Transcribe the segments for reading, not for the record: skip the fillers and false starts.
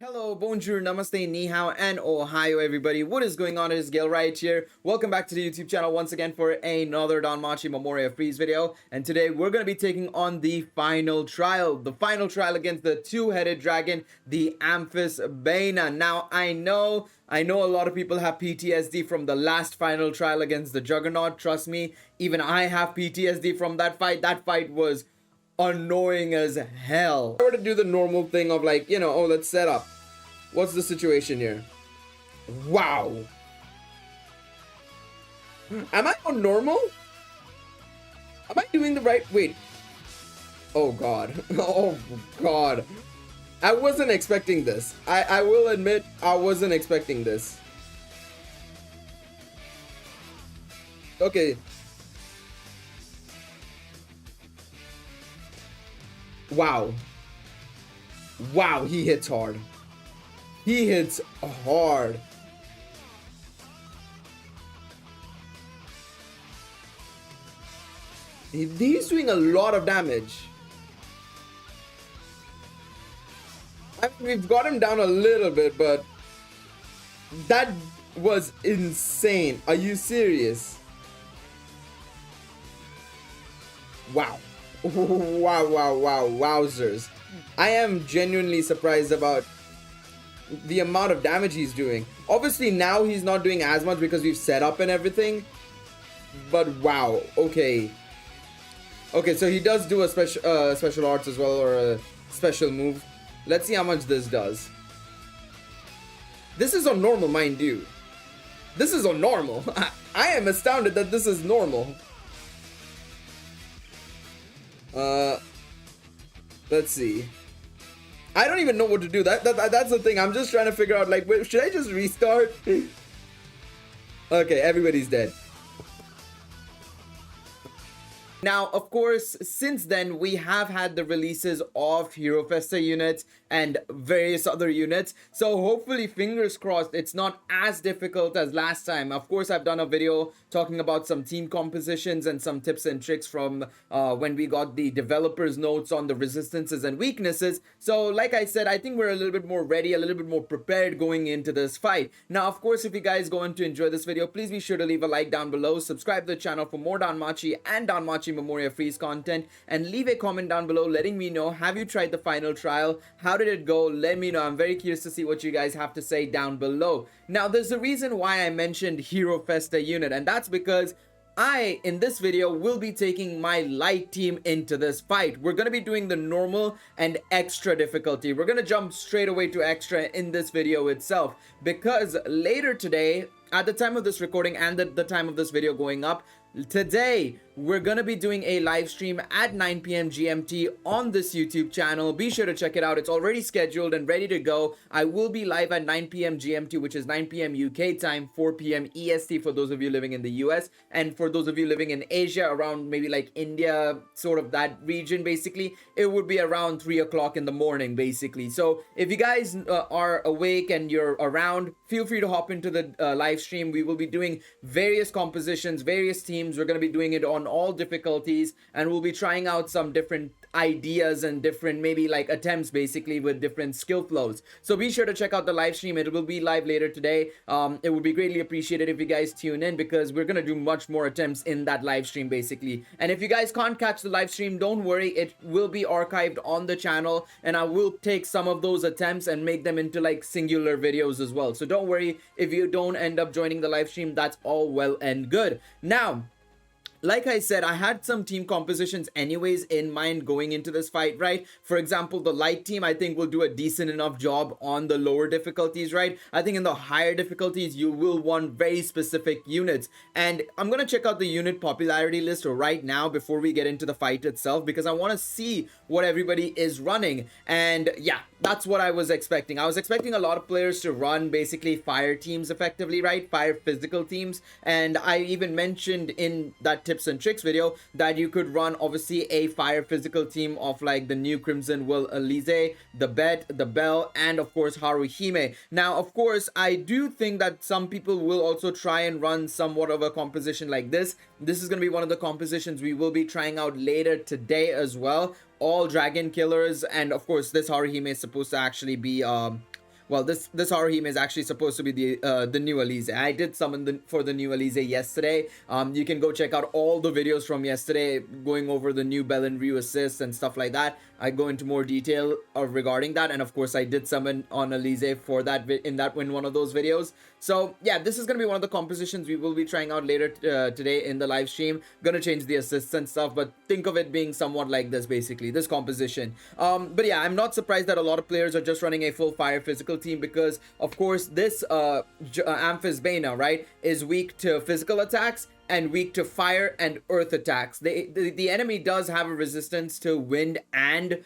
Hello, bonjour, namaste, ni hao, and ohio, everybody. What is going on? It is Galeriot here. Welcome back to the YouTube channel once again for another Danmachi Memoria Freese video. And today we're going to be taking on the final trial against the two-headed dragon, the Amphisbaena. Now, I know a lot of people have PTSD from the last final trial against the Juggernaut. Trust me, even I have PTSD from that fight. That fight was annoying as hell. If I were to do the normal thing of like, oh, let's set up. What's the situation here? Wow. Am I on normal? Am I doing the right? Wait. Oh God. Oh God. I wasn't expecting this. I will admit I wasn't expecting this. Okay. Wow. Wow, he hits hard. He hits hard. He's doing a lot of damage. I mean, we've got him down a little bit, but that was insane. Are you serious? Wow. Wow, wowzers. I am genuinely surprised about the amount of damage he's doing. Obviously now he's not doing as much because we've set up and everything, but wow. Okay, so he does do a special arts as well, or a special move. Let's see how much this does. This is on normal, mind you. This is on normal. I am astounded that this is normal. Let's see. I don't even know what to do. That's the thing. I'm just trying to figure out, like, wait, should I just restart? Okay, everybody's dead. Now, of course, since then, we have had the releases of Hero Festa units and various other units. So hopefully, fingers crossed, it's not as difficult as last time. Of course, I've done a video talking about some team compositions and some tips and tricks from when we got the developers' notes on the resistances and weaknesses. So like I said, I think we're a little bit more ready, a little bit more prepared going into this fight. Now, of course, if you guys going to enjoy this video, please be sure to leave a like down below, subscribe to the channel for more Danmachi and Danmachi Memoria Freese content, and leave a comment down below letting me know, have you tried the final trial? How did it go? Let me know. I'm very curious to see what you guys have to say down below. Now, there's a reason why I mentioned Hero Festa unit, and that's because I, in this video, will be taking my light team into this fight. We're going to be doing the normal and extra difficulty. We're going to jump straight away to extra in this video itself, because later today, at the time of this recording and at the time of this video going up, today we're gonna be doing a live stream at 9 p.m. GMT on this YouTube channel. Be sure to check it out. It's already scheduled and ready to go. I will be live at 9 p.m. GMT, which is 9 p.m. UK time, 4 p.m. EST for those of you living in the US, and for those of you living in Asia, around maybe like India, sort of that region, basically it would be around 3 o'clock in the morning, basically. So if you guys are awake and you're around, feel free to hop into the live stream. We will be doing various compositions, various teams. We're going to be doing it on all difficulties, and we'll be trying out some different ideas and different maybe like attempts, basically, with different skill flows. So be sure to check out the live stream. It will be live later today. It would be greatly appreciated if you guys tune in, because we're going to do much more attempts in that live stream, basically. And if you guys can't catch the live stream, don't worry, it will be archived on the channel, and I will take some of those attempts and make them into like singular videos as well. So don't worry if you don't end up joining the live stream. That's all well and good. Now, like I said, I had some team compositions anyways in mind going into this fight, right? For example, the light team, I think, will do a decent enough job on the lower difficulties, right? I think in the higher difficulties, you will want very specific units. And I'm going to check out the unit popularity list right now before we get into the fight itself, because I want to see what everybody is running. And yeah, that's what I was expecting. I was expecting a lot of players to run basically fire teams effectively, right? Fire physical teams. And I even mentioned in that tips and tricks video that you could run obviously a fire physical team of like the new Crimson Will Elise, the Bet, the Bell, and of course Haruhime. Now, of course, I do think that some people will also try and run somewhat of a composition like this. This is going to be one of the compositions we will be trying out later today as well. All dragon killers, and of course this Haruhime is supposed to actually be well, this Haruhime is actually supposed to be the new Alize. I did summon for the new Alize yesterday. You can go check out all the videos from yesterday going over the new Bell and Ryu assists and stuff like that. I go into more detail regarding that, and of course I did summon on Alize for that in one of those videos. So yeah, this is gonna be one of the compositions we will be trying out later today in the live stream. Gonna change the assists and stuff, but think of it being somewhat like this, basically this composition. But yeah, I'm not surprised that a lot of players are just running a full fire physical team, because of course this Amphisbaena, right, is weak to physical attacks and weak to fire and earth attacks. The enemy does have a resistance to wind and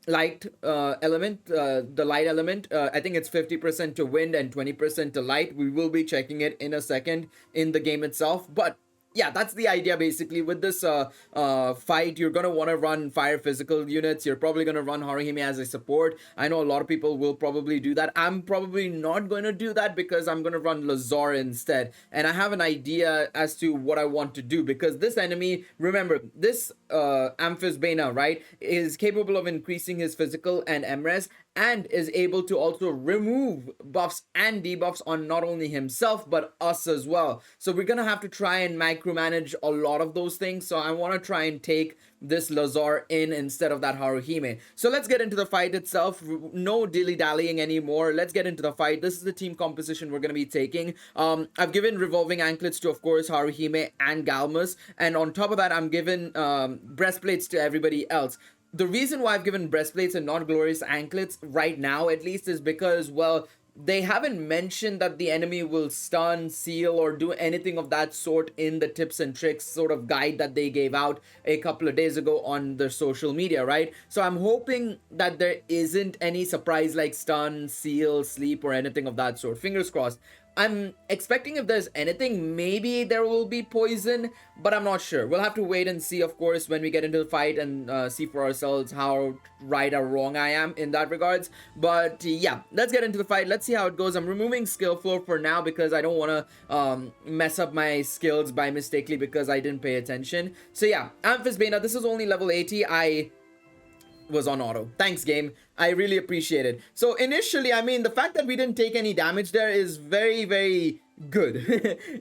light element, the light element. I think it's 50% to wind and 20% to light. We will be checking it in a second in the game itself, but yeah, that's the idea basically. With this fight, you're gonna want to run fire physical units. You're probably gonna run Haruhime as a support. I know a lot of people will probably do that. I'm probably not going to do that because I'm gonna run Lazar instead, and I have an idea as to what I want to do, because this enemy, remember, this Amphisbaena, right, is capable of increasing his physical and MRES, and is able to also remove buffs and debuffs on not only himself but us as well. So we're gonna have to try and micromanage a lot of those things. So I want to try and take this Lazar in instead of that Haruhime. So let's get into the fight itself. No dilly-dallying anymore. Let's get into the fight. This is the team composition we're going to be taking. I've given revolving anklets to, of course, Haruhime and Galmus, and on top of that I'm given breastplates to everybody else. The reason why I've given breastplates and not glorious anklets right now, at least, is because, well, they haven't mentioned that the enemy will stun, seal, or do anything of that sort in the tips and tricks sort of guide that they gave out a couple of days ago on their social media, right? So I'm hoping that there isn't any surprise like stun, seal, sleep, or anything of that sort. Fingers crossed. I'm expecting if there's anything, maybe there will be poison, but I'm not sure. We'll have to wait and see, of course, when we get into the fight and see for ourselves how right or wrong I am in that regards. But yeah, let's get into the fight. Let's see how it goes. I'm removing skill floor for now because I don't want to mess up my skills by mistakenly because I didn't pay attention. So yeah, Amphisbaena, this is only level 80. I was on auto. Thanks, game. I really appreciate it. So initially, I mean, the fact that we didn't take any damage there is very, very good.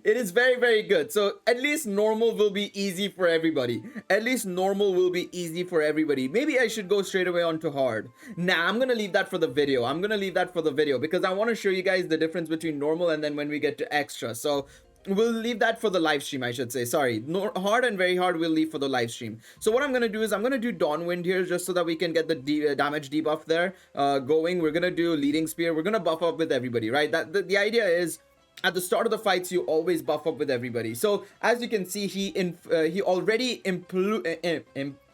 It is very, very good. So at least normal will be easy for everybody. At least normal will be easy for everybody. Maybe I should go straight away onto hard. Nah, I'm gonna leave that for the video. I'm gonna leave that for the video because I want to show you guys the difference between normal and then when we get to extra. So we'll leave that for the live stream, I should say. Sorry, hard and very hard we'll leave for the live stream. So what I'm gonna do is I'm gonna do Dawnwind here just so that we can get the damage debuff there going. We're gonna do Leading Spear. We're gonna buff up with everybody, right? That the idea is, at the start of the fights, you always buff up with everybody. So as you can see, he already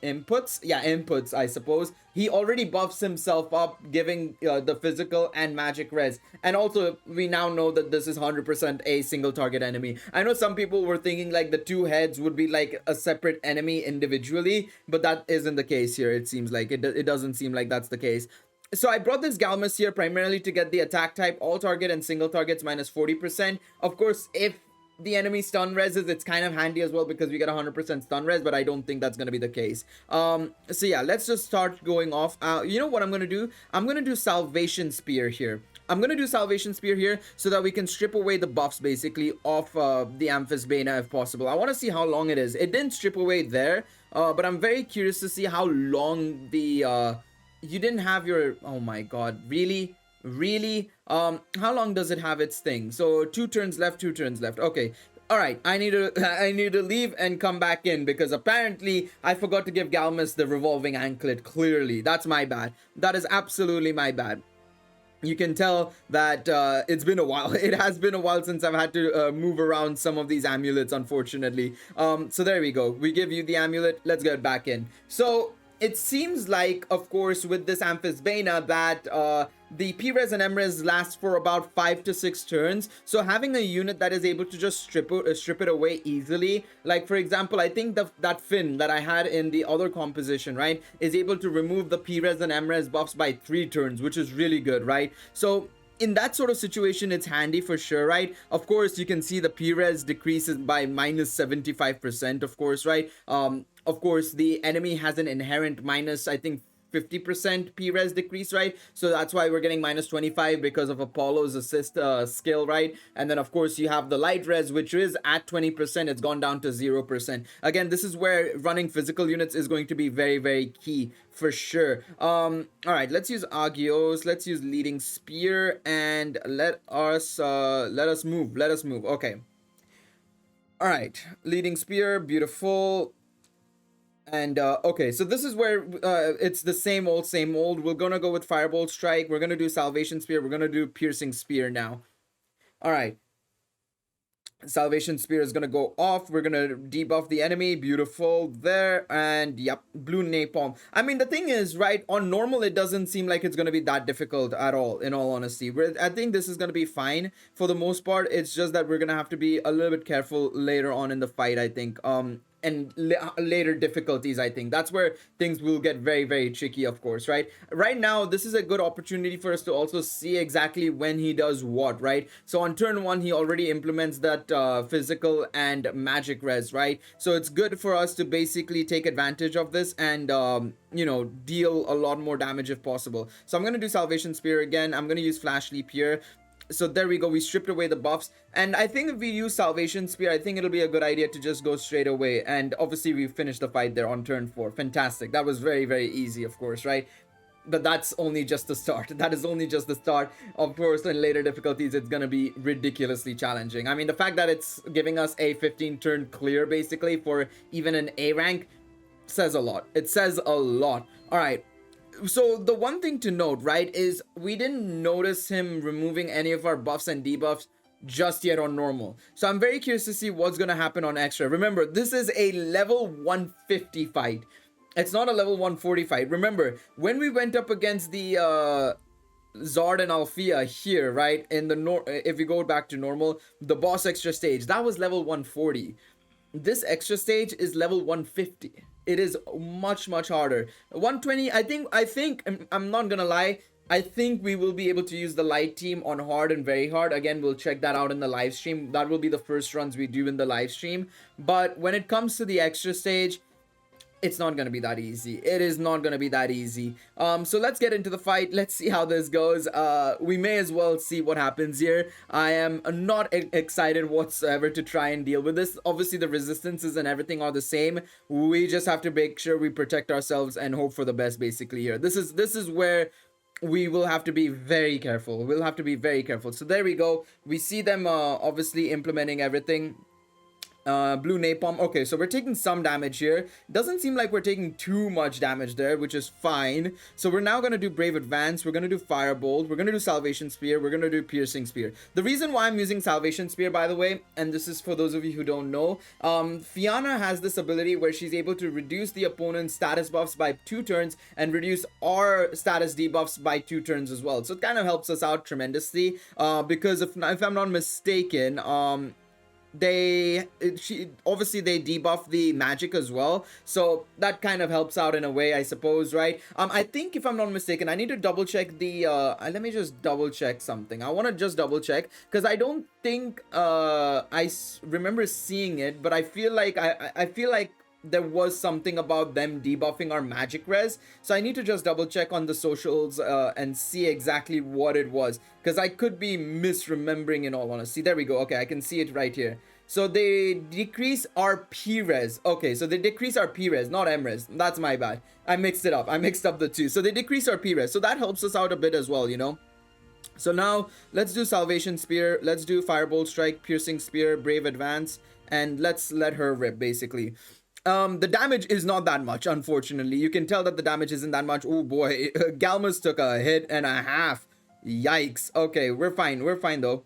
inputs, I suppose. He already buffs himself up, giving the physical and magic res. And also, we now know that this is 100% a single target enemy. I know some people were thinking like the two heads would be like a separate enemy individually, but that isn't the case here. It seems like it doesn't seem like that's the case. So I brought this Galmus here primarily to get the attack type, all target and single targets minus 40%. Of course, if the enemy stun reses, it's kind of handy as well because we get 100% stun res, but I don't think that's going to be the case. So yeah, let's just start going off. You know what I'm going to do? I'm going to do Salvation Spear here. I'm going to do Salvation Spear here so that we can strip away the buffs basically off the Amphisbaena if possible. I want to see how long it is. It didn't strip away there, but I'm very curious to see how long the... you didn't have your... oh my god, really? How long does it have its thing? So 2 turns left, 2 turns left. Okay, all right, I need to leave and come back in because apparently I forgot to give Galmus the revolving anklet. Clearly, that's my bad. That is absolutely my bad. You can tell that it's been a while. It has been a while since I've had to move around some of these amulets, unfortunately. So there we go. We give you the amulet. Let's get back in. So it seems like, of course, with this Amphisbaena that the P-Res and M-Res last for about 5 to 6 turns. So having a unit that is able to just strip it away easily, like for example, I think that Finn that I had in the other composition, right, is able to remove the P-Res and M-Res buffs by 3 turns, which is really good, right? So in that sort of situation, it's handy for sure, right? Of course, you can see the P-Res decreases by minus 75%, of course, right? Of course, the enemy has an inherent minus, I think, 50% P-res decrease, right? So that's why we're getting minus 25 because of Apollo's assist skill, right? And then of course you have the light res, which is at 20%. It's gone down to 0%. Again, this is where running physical units is going to be very, very key for sure. All right, let's use Agios. Let's use leading spear and let us move. Let us move. Okay. All right, leading spear, beautiful. And okay, so this is where it's the same old, same old. We're gonna go with Firebolt Strike. We're gonna do Salvation Spear. We're gonna do Piercing Spear now. All right. Salvation Spear is gonna go off. We're gonna debuff the enemy. Beautiful there. And yep, blue napalm. I mean, the thing is, right, on normal it doesn't seem like it's gonna be that difficult at all, in all honesty. I think this is gonna be fine for the most part. It's just that we're gonna have to be a little bit careful later on in the fight, I think. And later difficulties, I think that's where things will get very, very tricky, of course, right? Right now this is a good opportunity for us to also see exactly when he does what, right? So on turn 1 he already implements that physical and magic res, right? So it's good for us to basically take advantage of this and you know, deal a lot more damage if possible. So I'm gonna do Salvation Spear again. I'm gonna use Flash Leap here. So there we go, we stripped away the buffs, and I think if we use Salvation Spear, I think it'll be a good idea to just go straight away. And obviously we finished the fight there on turn 4. Fantastic. That was very, very easy, of course, right? But that's only just the start. That is only just the start. Of course, in later difficulties, it's gonna be ridiculously challenging. I mean, the fact that it's giving us a 15 turn clear basically for even an A rank says a lot. It says a lot. All right. So the one thing to note, right, is we didn't notice him removing any of our buffs and debuffs just yet on normal. So I'm very curious to see what's going to happen on extra. Remember, this is a level 150 fight. It's not a level 140 fight. Remember, when we went up against the Zard and Althea here, right, in the if we go back to normal, the boss extra stage, that was level 140. This extra stage is level 150. It is much, much harder. 120, I think, I'm not gonna lie, I think we will be able to use the light team on hard and very hard. Again, we'll check that out in the live stream. That will be the first runs we do in the live stream. But when it comes to the extra stage, it's not going to be that easy. It is not going to be that easy. So let's get into the fight. Let's see how this goes. We may as well see what happens here. I am not excited whatsoever to try and deal with this. Obviously, the resistances and everything are the same. We just have to make sure we protect ourselves and hope for the best, basically, here. This is where we will have to be very careful. We'll have to be very careful. So there we go. We see them obviously implementing everything. Blue napalm. Okay, so we're taking some damage here. Doesn't seem like we're taking too much damage there, which is fine. So we're now going to do Brave Advance. We're going to do Firebolt. We're going to do Salvation Spear. We're going to do Piercing Spear. The reason why I'm using Salvation Spear, by the way, and this is for those of you who don't know, Fianna has this ability where she's able to reduce the opponent's status buffs by 2 turns and reduce our status debuffs by 2 turns as well. So it kind of helps us out tremendously, because if I'm not mistaken, obviously they debuff the magic as well, so that kind of helps out in a way, I suppose, right? I think, if I'm not mistaken, I need to double check the let me just double check something. I want to just double check, because I don't think I remember seeing it, but I feel like I feel like there was something about them debuffing our magic res, so I need to just double check on the socials and see exactly what it was, because I could be misremembering, in all honesty. There we go. Okay, I can see it right here. So they decrease our P-res. Okay, so they decrease our P-res, not M-res. That's my bad. I mixed it up. I mixed up the two. So they decrease our P-res, so that helps us out a bit as well, you know. So now let's do Salvation Spear, let's do Firebolt Strike, Piercing Spear, Brave Advance, and let's let her rip, basically. The damage is not that much, unfortunately. You can tell that the damage isn't that much. Oh boy, Galmus took a hit and a half. Yikes. Okay, we're fine. We're fine though.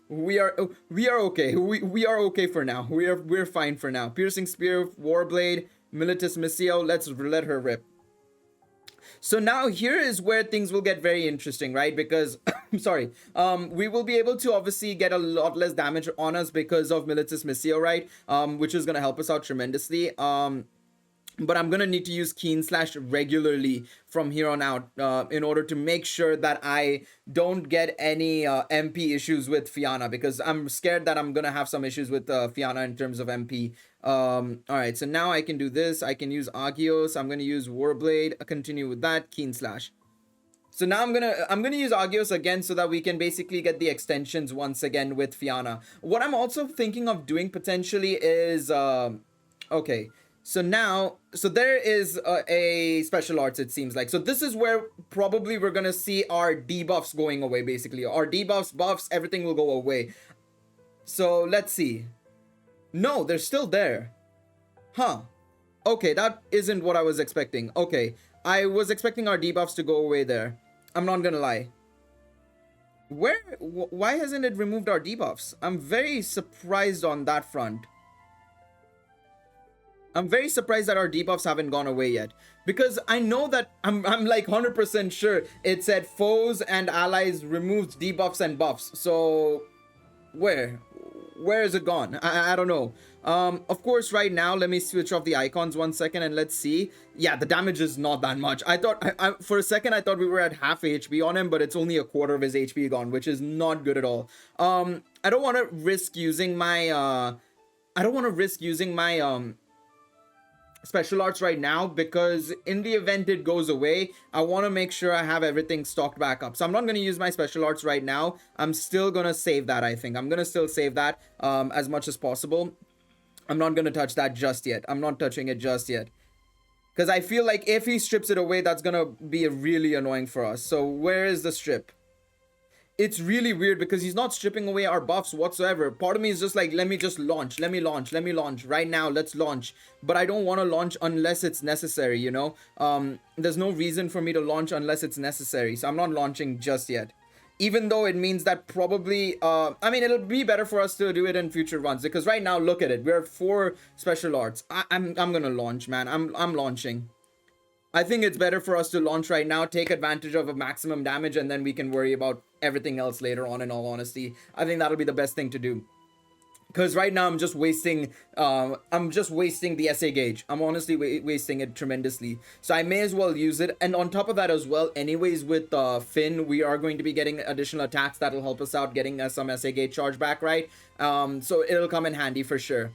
We are okay. We are okay for now. We're fine for now. Piercing Spear, Warblade, Militus Missio. Let's let her rip. So now here is where things will get very interesting, right? Because sorry, we will be able to obviously get a lot less damage on us because of Militus Missio, right? Which is gonna help us out tremendously. but I'm gonna need to use keen slash regularly from here on out in order to make sure that I don't get any MP issues with Fianna, because I'm scared that I'm gonna have some issues with Fianna in terms of MP. All right, so now I can do this. I can use Agios. I'm gonna use Warblade. Continue with that, keen slash. So now I'm gonna use Agios again so that we can basically get the extensions once again with Fianna. What I'm also thinking of doing potentially is okay. So now, so there is a special arts, it seems like. So this is where probably we're gonna see our debuffs going away, basically. Our debuffs, buffs, everything will go away. So let's see. No, they're still there. Huh. Okay, that isn't what I was expecting. Okay, I was expecting our debuffs to go away there. I'm not gonna lie. Why hasn't it removed our debuffs? I'm very surprised on that front. I'm very surprised that our debuffs haven't gone away yet, because I know that I'm like 100% sure it said foes and allies removed debuffs and buffs. So where is it gone? I don't know. Of course, right now, let me switch off the icons 1 second and let's see. Yeah, the damage is not that much. I thought for a second I thought we were at half HP on him, but it's only a quarter of his HP gone, which is not good at all. I don't want to risk using my special arts right now, because in the event it goes away, I want to make sure I have everything stocked back up. So I'm not going to use my special arts right now. I'm still going to save that. I think I'm going to still save that as much as possible. I'm not going to touch that just yet. I'm not touching it just yet, because I feel like if he strips it away, that's going to be really annoying for us. So where is the strip? It's really weird because he's not stripping away our buffs whatsoever. Part of me is just like, let me just launch. Let me launch right now. Let's launch. But I don't want to launch unless it's necessary, you know? There's no reason for me to launch unless it's necessary. So I'm not launching just yet. Even though it means that probably, I mean, it'll be better for us to do it in future runs, because right now, look at it. We're at 4 special arts. I'm gonna launch, man. I'm launching. I think it's better for us to launch right now, take advantage of a maximum damage, and then we can worry about everything else later on, in all honesty. I think that'll be the best thing to do. Because right now I'm just wasting the SA gauge. I'm honestly wasting it tremendously. So I may as well use it. And on top of that as well, anyways, with Finn, we are going to be getting additional attacks that'll help us out, getting us some SA gauge charge back, right? So it'll come in handy for sure.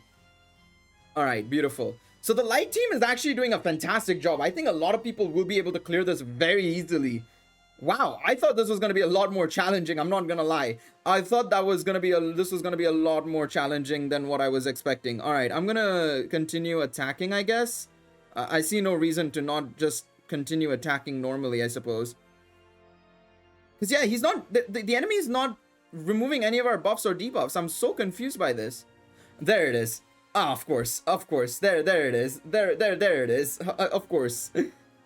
All right, beautiful. So the light team is actually doing a fantastic job. I think a lot of people will be able to clear this very easily. Wow, I thought this was going to be a lot more challenging. I'm not going to lie. I thought that was going to be this was going to be a lot more challenging than what I was expecting. All right, I'm going to continue attacking, I guess. I see no reason to not just continue attacking normally, I suppose. Because yeah, he's not, the enemy is not removing any of our buffs or debuffs. I'm so confused by this. There it is. Ah, of course. There it is. There it is. Of course.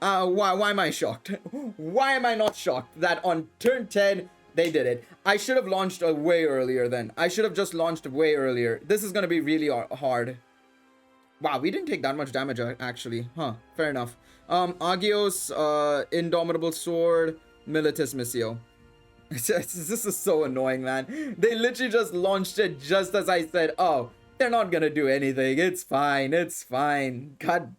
Why am I shocked? Why am I not shocked that on turn 10 they did it? I should have launched way earlier then. I should have just launched way earlier. This is gonna be really hard. Wow, we didn't take that much damage actually. Huh, fair enough. Agios, Indomitable Sword, Militis Missio. This is so annoying, man. They literally just launched it just as I said, oh, they're not gonna do anything. It's fine. It's fine. God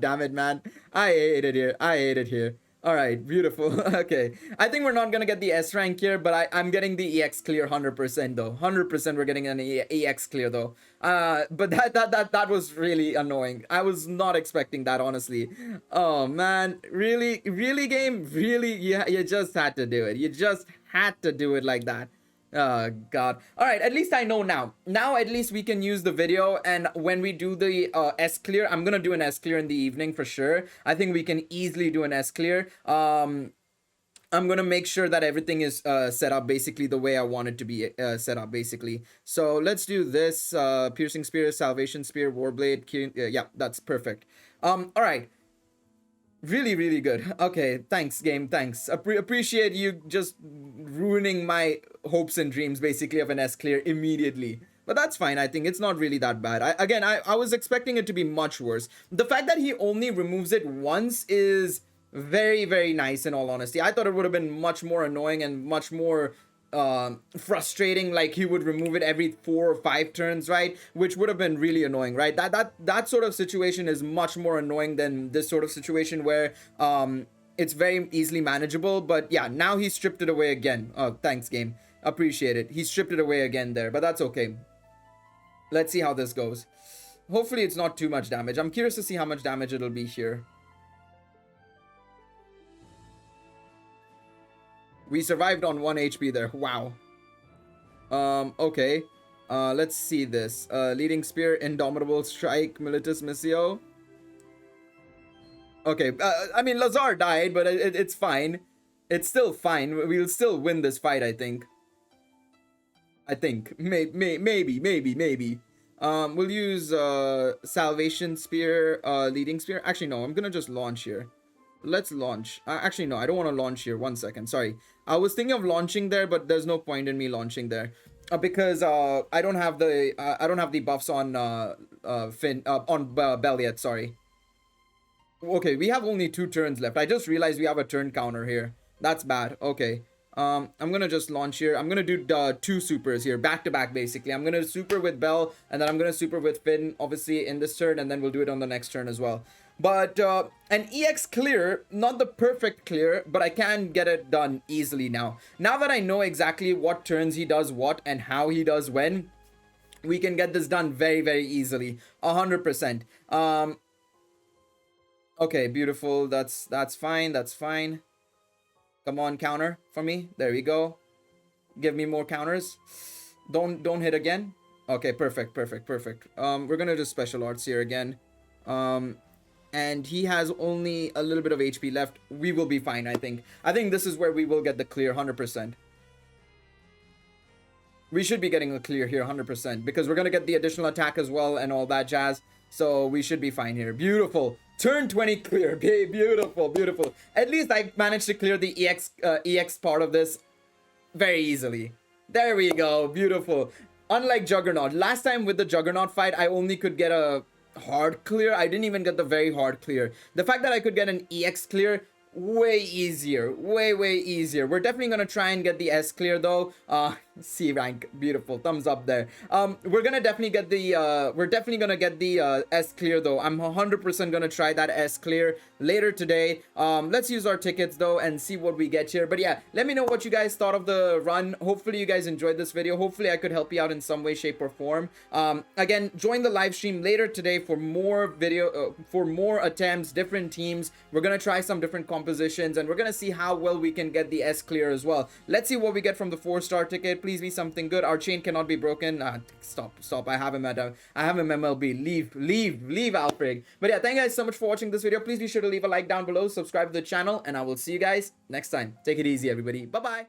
damn it, man. I hate it here. All right, beautiful. Okay, I think we're not gonna get the S rank here, but I'm getting the EX clear 100% though. 100% we're getting an EX clear though. But that was really annoying. I was not expecting that, honestly. Oh man, really game, really, you just had to do it. You just had to do it like that. Oh god. All right, at least I know now. Now at least we can use the video, and when we do the S clear, I'm gonna do an S clear in the evening for sure. I think we can easily do an S clear. I'm gonna make sure that everything is set up basically the way I want it to be set up basically. So let's do this. Piercing Spear, Salvation Spear, Warblade. Yeah, that's perfect. All right. Really good. Okay, thanks game, thanks. Appreciate you just ruining my hopes and dreams basically of an S clear immediately. But that's fine. I think it's not really that bad. I was expecting it to be much worse. The fact that he only removes it once is very nice, in all honesty. I thought it would have been much more annoying and much more frustrating, like he would remove it every 4 or 5 turns, right? Which would have been really annoying, right? That sort of situation is much more annoying than this sort of situation where it's very easily manageable. But yeah, now he stripped it away again. Oh, thanks, game. Appreciate it. He stripped it away again there, but that's okay. Let's see how this goes. Hopefully it's not too much damage. I'm curious to see how much damage it'll be here. We survived on 1 HP there. Wow. Okay. Let's see this. Leading Spear, Indomitable Strike, Militus Missio. Okay. I mean, Lazar died, but it's fine. It's still fine. We'll still win this fight, I think. Maybe. We'll use Salvation Spear, Leading Spear. Actually, no. I'm gonna just launch here. Let's launch. Actually, no, I don't want to launch here. 1 second. Sorry. I was thinking of launching there, but there's no point in me launching there because I don't have the buffs on Bell yet. Sorry. Okay, we have only 2 turns left. I just realized we have a turn counter here. That's bad. Okay. I'm gonna just launch here. I'm gonna do 2 supers here, back to back basically. I'm gonna super with Bell, and then I'm gonna super with Finn, obviously in this turn, and then we'll do it on the next turn as well. But an EX clear, not the perfect clear, but I can get it done easily now. Now that I know exactly what turns he does what and how he does when, we can get this done very, very easily. 100%. Okay, beautiful. That's fine. That's fine. Come on, counter for me. There we go. Give me more counters. Don't hit again. Okay, perfect. We're gonna do special arts here again. And he has only a little bit of HP left. We will be fine, I think. I think this is where we will get the clear 100%. We should be getting a clear here 100% because we're gonna get the additional attack as well and all that jazz. So we should be fine here. Beautiful. Turn 20 clear. Beautiful. At least I managed to clear the EX part of this very easily. There we go. Beautiful. Unlike Juggernaut. Last time with the Juggernaut fight, I only could get a hard clear. I didn't even get the very hard clear. The fact that I could get an EX clear, way easier. Way easier. We're definitely gonna try and get the S clear though. C rank, beautiful, thumbs up there. We're definitely gonna get the S clear though. I'm 100% gonna try that S clear later today. Let's use our tickets though and see what we get here. But yeah, let me know what you guys thought of the run. Hopefully you guys enjoyed this video. Hopefully I could help you out in some way, shape or form. Again, join the live stream later today for more for more attempts, different teams. We're gonna try some different compositions and we're gonna see how well we can get the S clear as well. Let's see what we get from the 4-star ticket. Please be something good. Our chain cannot be broken. Stop. I have him MLB. Leave Alfred. But yeah, thank you guys so much for watching this video. Please be sure to leave a like down below, subscribe to the channel, and I will see you guys next time. Take it easy, everybody. Bye bye.